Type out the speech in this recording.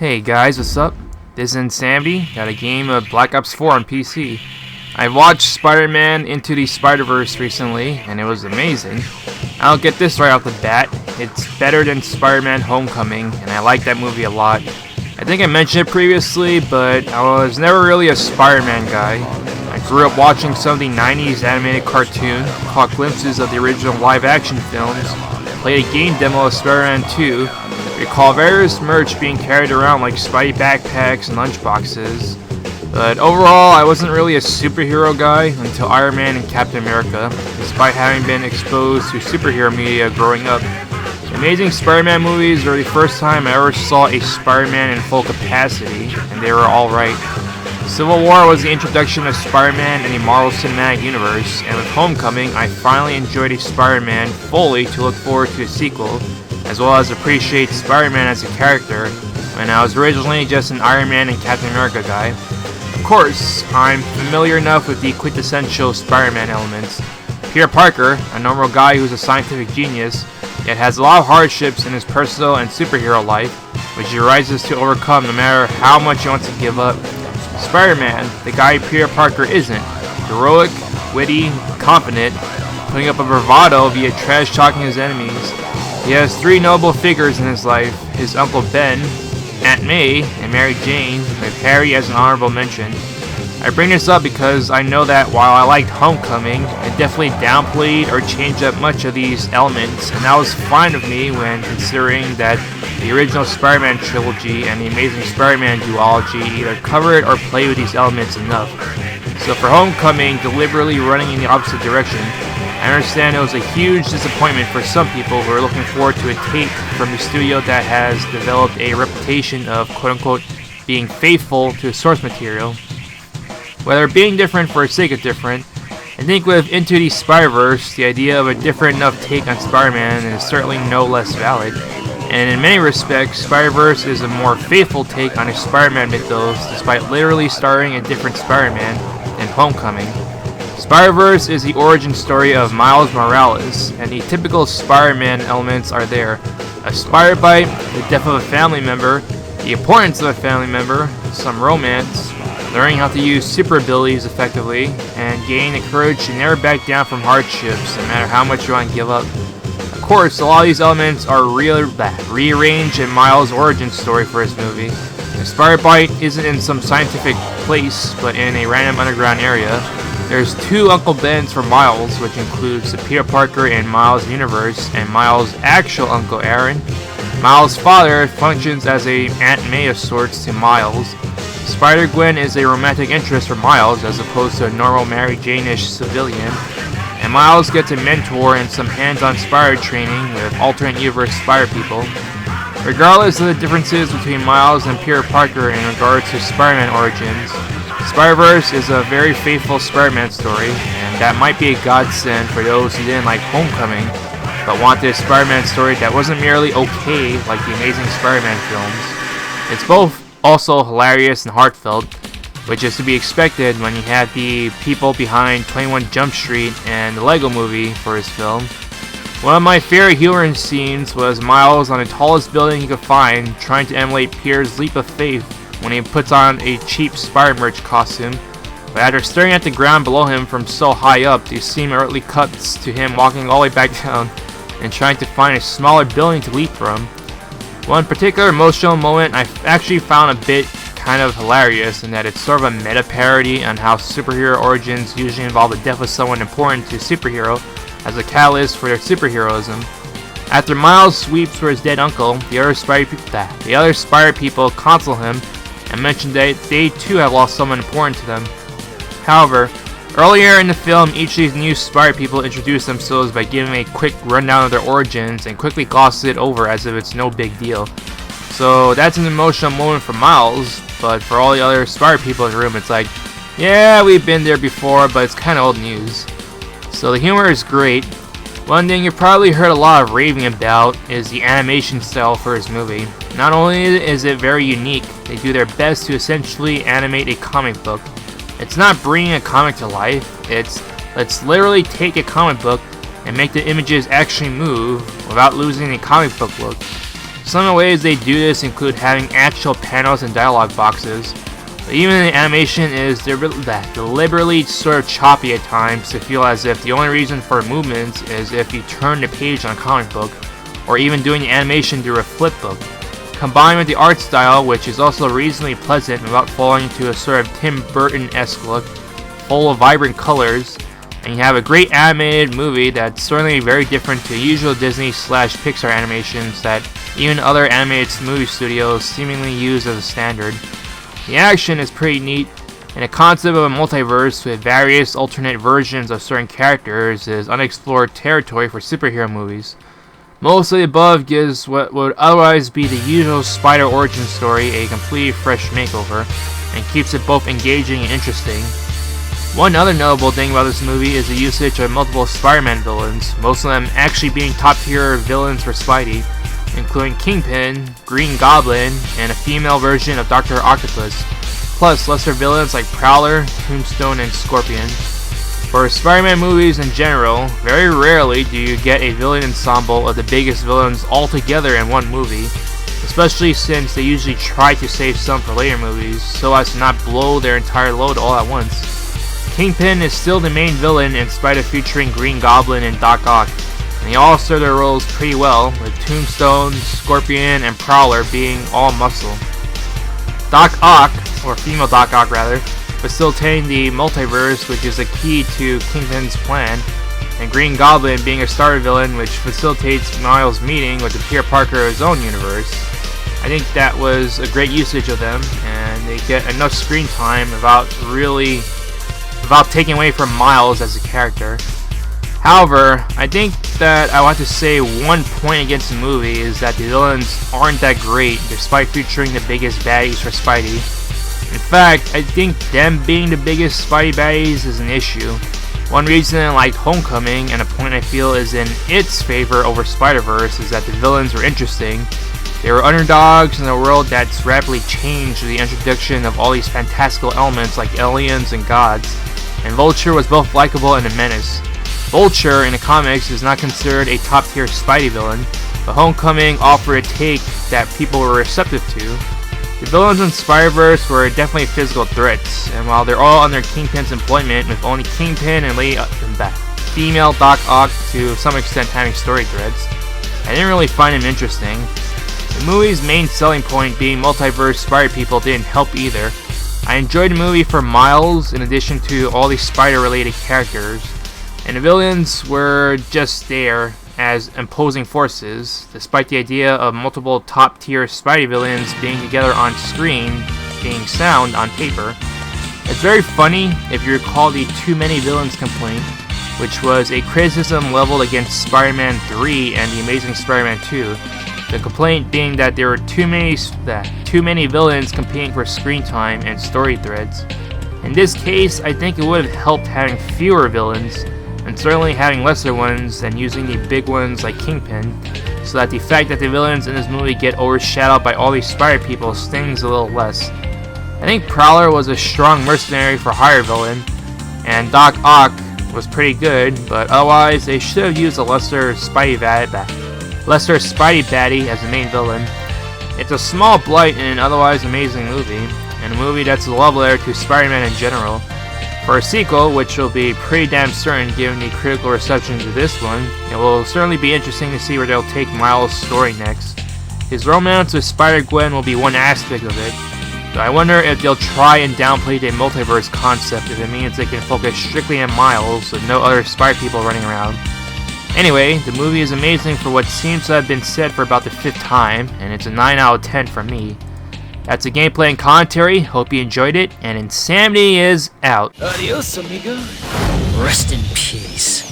Hey guys, what's up? This is Insanity. Got a game of Black Ops 4 on PC. I watched Spider-Man Into the Spiderverse recently, and it was amazing. I'll get this right off the bat. It's better than Spider-Man Homecoming, and I like that movie a lot. I think I mentioned it previously, but I was never really a Spider-Man guy. I grew up watching some of the 90s animated cartoons, caught glimpses of the original live-action films, played a game demo of Spider-Man 2, recall various merch being carried around like Spidey backpacks and lunchboxes. But overall, I wasn't really a superhero guy until Iron Man and Captain America, despite having been exposed to superhero media growing up. The Amazing Spider-Man movies were the first time I ever saw a Spider-Man in full capacity, and they were alright. Civil War was the introduction of Spider-Man in the Marvel Cinematic Universe, and with Homecoming, I finally enjoyed a Spider-Man fully to look forward to a sequel, as well as appreciate Spider-Man as a character, when I was originally just an Iron Man and Captain America guy. Of course, I'm familiar enough with the quintessential Spider-Man elements. Peter Parker, a normal guy who's a scientific genius, yet has a lot of hardships in his personal and superhero life, which he rises to overcome no matter how much he wants to give up. Spider-Man, the guy Peter Parker isn't, heroic, witty, confident, putting up a bravado via trash-talking his enemies. He has three noble figures in his life: his Uncle Ben, Aunt May, and Mary Jane, with Harry as an honorable mention. I bring this up because I know that while I liked Homecoming, it definitely downplayed or changed up much of these elements, and that was fine with me when considering that the original Spider-Man trilogy and the Amazing Spider-Man duology either covered or played with these elements enough. So for Homecoming deliberately running in the opposite direction, I understand it was a huge disappointment for some people who are looking forward to a take from the studio that has developed a reputation of quote-unquote being faithful to the source material. Whether being different for the sake of different, I think with Into the Spiderverse, the idea of a different enough take on Spider-Man is certainly no less valid, and in many respects, Spiderverse is a more faithful take on a Spider-Man mythos despite literally starring a different Spider-Man than Homecoming. Spiderverse is the origin story of Miles Morales, and the typical Spider-Man elements are there: a spider bite, the death of a family member, the importance of a family member, some romance, learning how to use super abilities effectively, and gaining the courage to never back down from hardships, no matter how much you want to give up. Of course, a lot of these elements are rearranged in Miles' origin story for his movie. The spider bite isn't in some scientific place, but in a random underground area. There's two Uncle Bens for Miles, which includes the Peter Parker in Miles' universe and Miles' actual Uncle Aaron. Miles' father functions as a Aunt May of sorts to Miles. Spider-Gwen is a romantic interest for Miles as opposed to a normal Mary Jane-ish civilian. And Miles gets a mentor and some hands-on spider training with alternate universe spider people. Regardless of the differences between Miles and Peter Parker in regards to Spider-Man origins, Spiderverse is a very faithful Spider-Man story, and that might be a godsend for those who didn't like Homecoming, but wanted a Spider-Man story that wasn't merely okay like the Amazing Spider-Man films. It's both also hilarious and heartfelt, which is to be expected when you had the people behind 21 Jump Street and the Lego Movie for his film. One of my favorite humor scenes was Miles on the tallest building he could find, trying to emulate Peter's leap of faith when he puts on a cheap Spider merch costume, but after staring at the ground below him from so high up, the scene immediately cuts to him walking all the way back down and trying to find a smaller building to leap from. One particular emotional moment I actually found a bit kind of hilarious in that it's sort of a meta parody on how superhero origins usually involve the death of someone important to a superhero as a catalyst for their superheroism. After Miles sweeps for his dead uncle, the other Spider people console him and mention that they too have lost someone important to them. However, earlier in the film, each of these new Spider people introduce themselves by giving a quick rundown of their origins and quickly gloss it over as if it's no big deal. So that's an emotional moment for Miles, but for all the other Spider people in the room, it's like, yeah, we've been there before, but it's kind of old news. So the humor is great. One thing you've probably heard a lot of raving about is the animation style for his movie. Not only is it very unique, they do their best to essentially animate a comic book. It's not bringing a comic to life, let's literally take a comic book and make the images actually move without losing the comic book look. Some of the ways they do this include having actual panels and dialogue boxes, but even the animation is deliberately sort of choppy at times to feel as if the only reason for movements is if you turn the page on a comic book, or even doing the animation through a flip book. Combined with the art style, which is also reasonably pleasant without falling into a sort of Tim Burton-esque look, full of vibrant colors, and you have a great animated movie that's certainly very different to usual Disney/Pixar animations that even other animated movie studios seemingly use as a standard. The action is pretty neat, and the concept of a multiverse with various alternate versions of certain characters is unexplored territory for superhero movies. Most of the above gives what would otherwise be the usual Spider origin story a completely fresh makeover, and keeps it both engaging and interesting. One other notable thing about this movie is the usage of multiple Spider-Man villains, most of them actually being top-tier villains for Spidey, including Kingpin, Green Goblin, and a female version of Dr. Octopus, plus lesser villains like Prowler, Tombstone, and Scorpion. For Spider-Man movies in general, very rarely do you get a villain ensemble of the biggest villains all together in one movie, especially since they usually try to save some for later movies so as to not blow their entire load all at once. Kingpin is still the main villain in spite of featuring Green Goblin and Doc Ock, and they all serve their roles pretty well, with Tombstone, Scorpion, and Prowler being all muscle. Doc Ock, or female Doc Ock rather, facilitating the multiverse, which is a key to Kingpin's plan, and Green Goblin being a starter villain which facilitates Miles' meeting with the Peter Parker of his own universe. I think that was a great usage of them, and they get enough screen time without taking away from Miles as a character. However, I think that I want to say one point against the movie is that the villains aren't that great despite featuring the biggest baddies for Spidey. In fact, I think them being the biggest Spidey baddies is an issue. One reason I liked Homecoming, and a point I feel is in its favor over Spiderverse, is that the villains were interesting. They were underdogs in a world that's rapidly changed with the introduction of all these fantastical elements like aliens and gods, and Vulture was both likable and a menace. Vulture in the comics is not considered a top-tier Spidey villain, but Homecoming offered a take that people were receptive to. The villains in Spiderverse were definitely physical threats, and while they're all under Kingpin's employment, with only Kingpin and female Doc Ock to some extent having story threads, I didn't really find them interesting. The movie's main selling point being multiverse Spider people didn't help either. I enjoyed the movie for Miles in addition to all the Spider-related characters, and the villains were just there as imposing forces, despite the idea of multiple top-tier Spidey villains being together on screen, being sound on paper. It's very funny if you recall the too many villains complaint, which was a criticism leveled against Spider-Man 3 and The Amazing Spider-Man 2. The complaint being that there were too many villains competing for screen time and story threads. In this case, I think it would have helped having fewer villains, and certainly having lesser ones than using the big ones like Kingpin, so that the fact that the villains in this movie get overshadowed by all these Spider people stings a little less. I think Prowler was a strong mercenary for hire villain, and Doc Ock was pretty good, but otherwise they should have used a lesser Spidey baddie as the main villain. It's a small blight in an otherwise amazing movie, and a movie that's a love letter to Spider-Man in general. For a sequel, which will be pretty damn certain given the critical reception to this one, it will certainly be interesting to see where they'll take Miles' story next. His romance with Spider-Gwen will be one aspect of it, but I wonder if they'll try and downplay the multiverse concept if it means they can focus strictly on Miles with no other Spider people running around. Anyway, the movie is amazing for what seems to have been said for about the 5th time, and it's a 9 out of 10 from me. That's the gameplay and commentary. Hope you enjoyed it, and Insanity is out. Adios, amigo. Rest in peace.